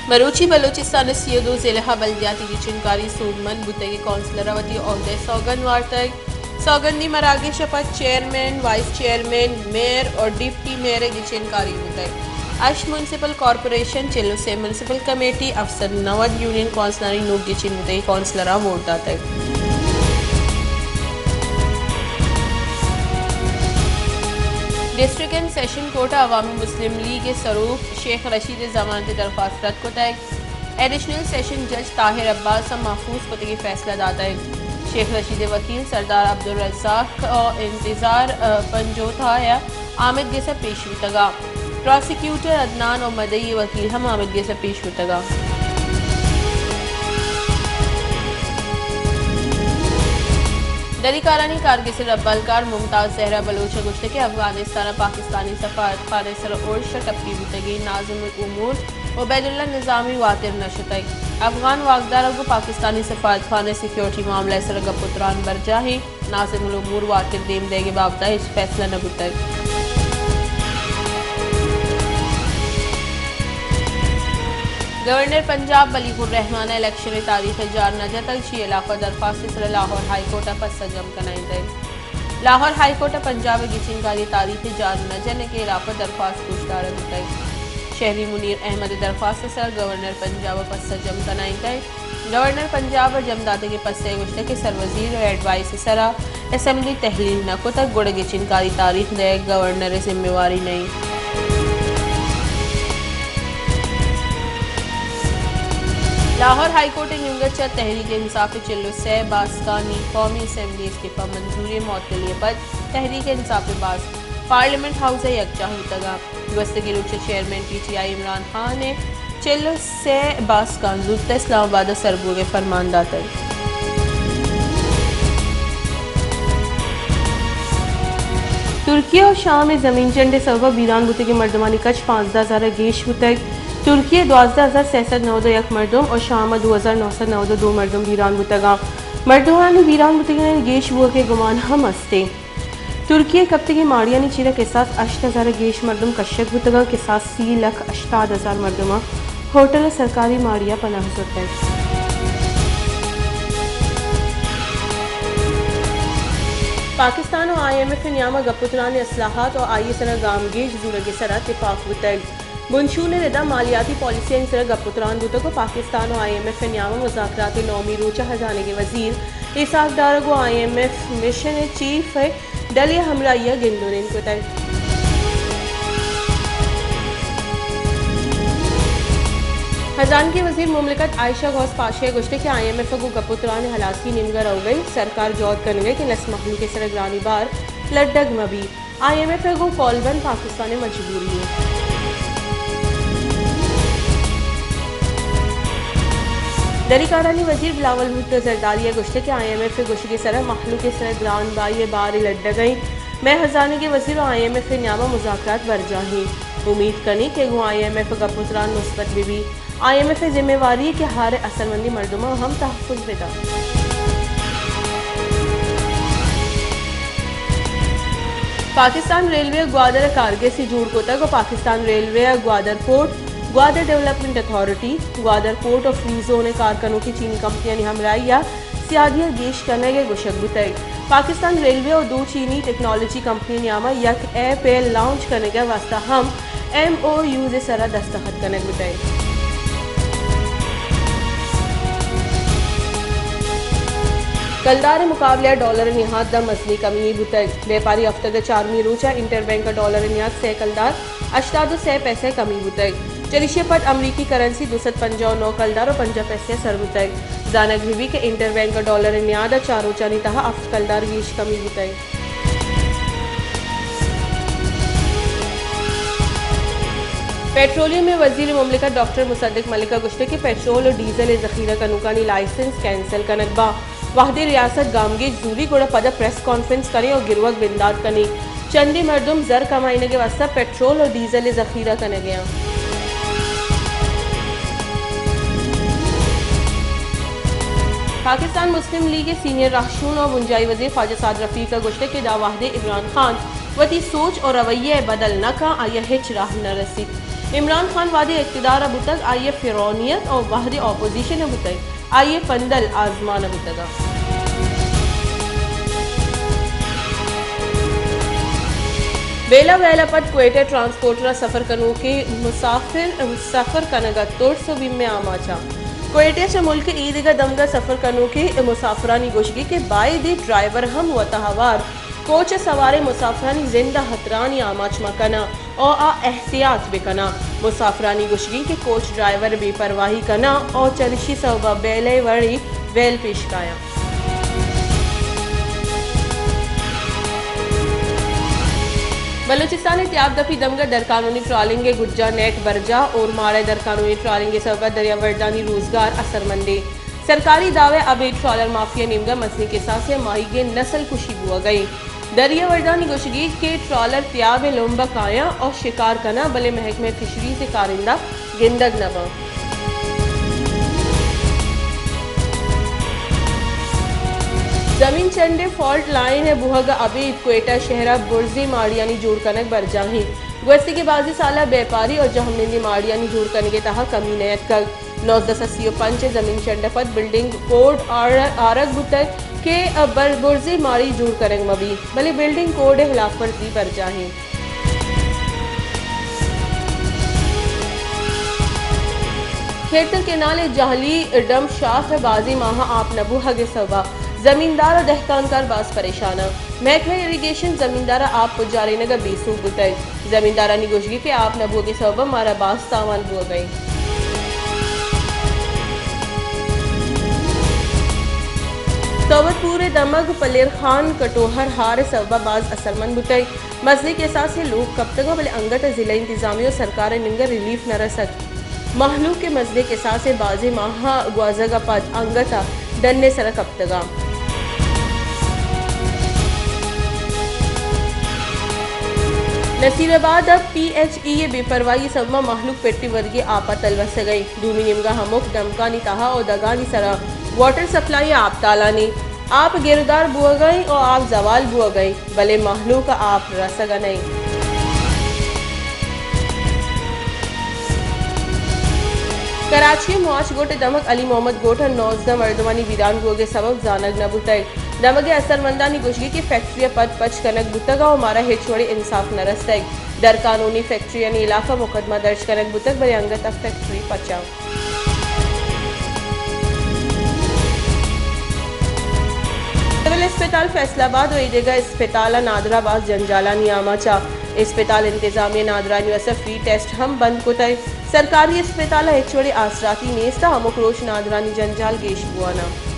بروچی بلوچستان سیدو ضلع بلدیاتی کی چنکاری سودمند بوتگی کونسلر وتی عہدے سوگن وارتگ سوگندی مراگے شپت چیئرمین وائس چیئرمین میئر اور ڈپٹی میئر کی چنکاری بوتگ اش میونسپل کارپوریشن چلو سے میونسپل کمیٹی افسر نود یونین کونسلری نوک کی چن بوتگی کونسلرہ ووٹ داتگ district and session court Awami Muslim league سروف Sheikh Rashid ضمانت درخواست رد کو تگ ایڈیشنل سیشن جج طاہر عباس محفوظ کو تگی فیصلہ داتا ہے شیخ رشید وکیل سردار عبدالرزاق انتظار پنجوتھا یا آمد گیسا پیش ہوتگا پروسیکیوٹر عدنان اور مدعی وکیل ہم آمد گیسا پیش ہوتگا دری کارانی کارگسر ابالکار ممتاز زہرا بلوچ گشت کے افغانستان پاکستانی سفارت خانہ سر اورش ٹپی بوتگی ناظم الامور عبید اللہ نظامی واتر نشتگ افغان واقدار کو پاکستانی سفارت خانہ سیکیورٹی معاملہ سر گپتران برجاہی ناظم الامور واتر دیم دے گے بابدہ اس فیصلہ نبوتگ گورنر پنجاب بلیغ الرحمان الیکشن تاریخ جار نجہ تک شی علاقہ درخواست سر لاہور ہائی کورٹ پس سجم کنائی دے لاہور ہائی کورٹ پنجاب کی چنکاری تاریخ جار نجہ نے کے علاقہ درخواست پوچھدار ہوتا شہری منیر احمد درخواست سر گورنر پنجاب پس سجم کنائی دے گورنر پنجاب جمداتے کے پس سے گشتے کے سر وزیر اور ایڈوائس سرا اسمبلی تحلیل نہ کو تک گوڑے کی چنکاری تاریخ دے گورنر ذمہ واری نہیں لاہور ہائی کورٹ نیمگت چت تحریک انصاف چلو سے باسکانی قومی اسمبلی استعفی منظوری معطلی پر تحریک انصاف باس پارلیمنٹ ہاؤس یکجا ہوتگا گوستگی روچ chairman P T I Imran Khan نے چلو سے باسکان زودتا اسلام آباد سربور فرمان داتا ترکیہ اور شام میں زمین چنڈے سبب بیران بوتے کے مردمانی کچھ 15,000 گیش ہوتگ ترکیہ 12,691 مردم اور شام 2,992 مردم بیران بوتگا مردمانی بیران بوتگا گیش بو کے گمان ہم استے ترکیہ کبتگی ماڑیانی چیرہ کے ساتھ 8,000 گیش مردم کشک بوتگا کے ساتھ 30,68,000 مردمہ ہوٹل سرکاری ماڑیا پناہ ہوتا ہے پاکستان اور آئی ایم ایف نیامہ گپتران اصلاحات اور آئی سرہ گام گیش زورگ سرہ اتفاق بوتگ بنشون ردا مالیاتی پالیسی سرہ گپتران بوتگ کو پاکستان اور آئی ایم ایف نیامہ مذاکرات نومی روچہ خزانے کے وزیر اسحاق ڈار کو I M F mission chief ڈلی ہمراہیہ گندورین کو تگ خزان کی وزیر مملکت عائشہ غوث پاشے گشتے کے آئی ایم ایف کو گپتران حلاسی نمگر ہو گئی سرکار جوت کرنے گئے کہ نس محلو کے سر گرانی بار لڈگ مبی آئی ایم ایف کو کولبن پاکستان مجبوری ہے دری کارانی وزیر بلاول بھٹو زرداری گشتے کے آئی ایم ایف گشت کے سر محلو کے سر گران بائی بار لڈ گئی میں خزانے کے وزیر آئی ایم ایف نیامہ مذاکرات برجاہی امید کنی کہ وہ آئی ایم ایف گپتران مثبت بھی آئی ایم ایف ذمہ واری کہ ہار اثر مندی مردمہ ہم تحفظ بیدا پاکستان ریلوے گوادر کارگے سے جوڑ کو تک Pakistan railway Gwadar port Gwadar development authority Gwadar port اور فری زون کارکنوں کی چینی کمپنیاں نے ہمراہیہ سیادیہ گیش کرنے گئے گشک بتگ پاکستان ریلوے اور دو چینی ٹیکنالوجی کمپنی نیامہ یک ایپ لانچ کرنے گئے واسطہ ہم ایم او یو سے سرہ دستخط کرنے بتگ کلدار مقابلہ ڈالر نہاد دا مزنی کمی بتگ بیپاری ہفتہ دا چارمی روچہ انٹر بینک ڈالر نیاد سے کلدار 86 پیسے کمی بتگ چلیشے پٹ امریکی کرنسی 259 کلدار اور 50 پیسے سر بتگ زانک بھی کہ انٹر بینک ڈالر نیاد چاروں چانی تہا افت کلدار گیش کمی بتگ پیٹرولیم میں وزیر مملکت ڈاکٹر مصدق ملکہ گشتے کے پیٹرول اور ڈیزل ذخیرہ کنوکانی لائسنس کینسل کنکبا وحدی ریاست گامگیج زوری گوڑا پدا پریس کانفرنس کریں اور گروک بنداد کنی چندی مردم زر کمائنے کے واسطہ پیٹرول اور ڈیزل ذخیرہ کنے گیا پاکستان مسلم لیگ سینئر رہنما اور بنجائی وزیر خواجہ سعد رفیق کا گشتے کے دا واحد عمران خان وتی سوچ اور رویہ بدل نہ کا آیا ہچ راہ نہ رسی عمران خان وادی اقتدار ابو تک آئیے فرعونیت اور وحد اپوزیشن ابو تک آئیے پندل آزمان ابو تگا بیلا ویلا پت کوئٹہ ٹرانسپورٹر سفر کنو کے مسافر سفر کنگا توڑ سو بیم میں آماچا کوئٹہ سے ملک عیدگاہ دمگا سفر کنو کے مسافرانی گوشگی کے بائی دی ڈرائیور ہم و تہوار کوچ سوارے مسافرانی زندہ حترانی آماچ مکنا اور احتیاط بکنا مسافرانی گوشگی کے کوچ ڈرائیور بے پرواہی کنا اور چلشی صوبہ بیلے وڑی ویل پیش کایا بلوچستان اتیاب دفی دمگا در قانونی ٹرالنگ گجا نیٹ برجا اور مارے در قانونی ٹرالنگ سبب دریا وردانی روزگار اثر مندے سرکاری دعوے اب ٹرالر مافیا نیمگا مسئلے کے ساتھ ماہی گے نسل کشی ہوا گئی دریا وردانی گوشگی کے ٹرالر تیاب لومبا کایا اور شکار کنا بلے محکمہ فشری سے کارندہ گندگ نبا زمین چنڈے فالٹ لائن ہے بوہگا ابید کوئٹہ شہرہ برزی ماڑیانی جوڑ کنک برجاہیں گوستی کے بازی سالہ بیپاری اور جہمنندی ماڑیانی جوڑ کنک تہا کمی نیت کل 1985 زمین چنڈے پت بلڈنگ کوڈ آرگ بتر کے برزی ماڑی جوڑ کنک مبی بلے بلڈنگ کوڈ خلاف ورزی برجاہیں کھیتر کے نالے جہلی ڈم شاخ بازی ماہا آپ نبو حگ صوبہ زمیندار و دہکانکار باز پریشانہ محکمہ اریگیشن زمیندارہ آپ پجارے نگا بیسو بتائی زمیندارہ نگوشگی کے آپ نبو کے صوبہ مارا باز تاوان بو گئی صوبت پورے دمگ پلیر خان کٹوہر ہار صوبہ باز اثرمند بتائی مسئلے کے ساتھ سے لوگ کب تک بلے انگت ضلع انتظامی و سرکار ننگا ریلیف نہ رسک محلوق کے مسئلے کے ساتھ سے بازی ماہا گوازگا پد انگتا ڈننے سرک کب تگا نصیب آباد اب پی ایچ ای بے پرواہی سبما محلوق پیٹی ورگی آپا تلوس گئی دومی نمگا ہمک دمکانی تہا اور دگانی سرا واٹر سپلائی آپ تالانی آپ گردار بو گئی اور آپ زوال بو گئی بلے محلوق آپ رسگا نہیں کراچی مواش گوٹ دمک علی محمد گوٹ 19 مردمانی ویران گوگے سبب زانگ نہ بتائی دمگے اثر مندانی گوشگی کی فیکٹری پد پچ کنک بتگا اور مارا ہیچوڑے انصاف نہ رستگ در قانونی فیکٹری یعنی علاقہ مقدمہ درج کنک بتگ بلے انگت فیکٹری پچا سول اسپتال فیصل آباد و ایدگا اسپتال نادر آباد جنجالہ نیامہ چا اسپتال انتظامیہ نادرانی وسا فری ٹیسٹ ہم بند کتائی سرکاری اسپتال ہیچوڑے آسراتی نیستا ہمک روش نادرانی جنجال گیش بوانا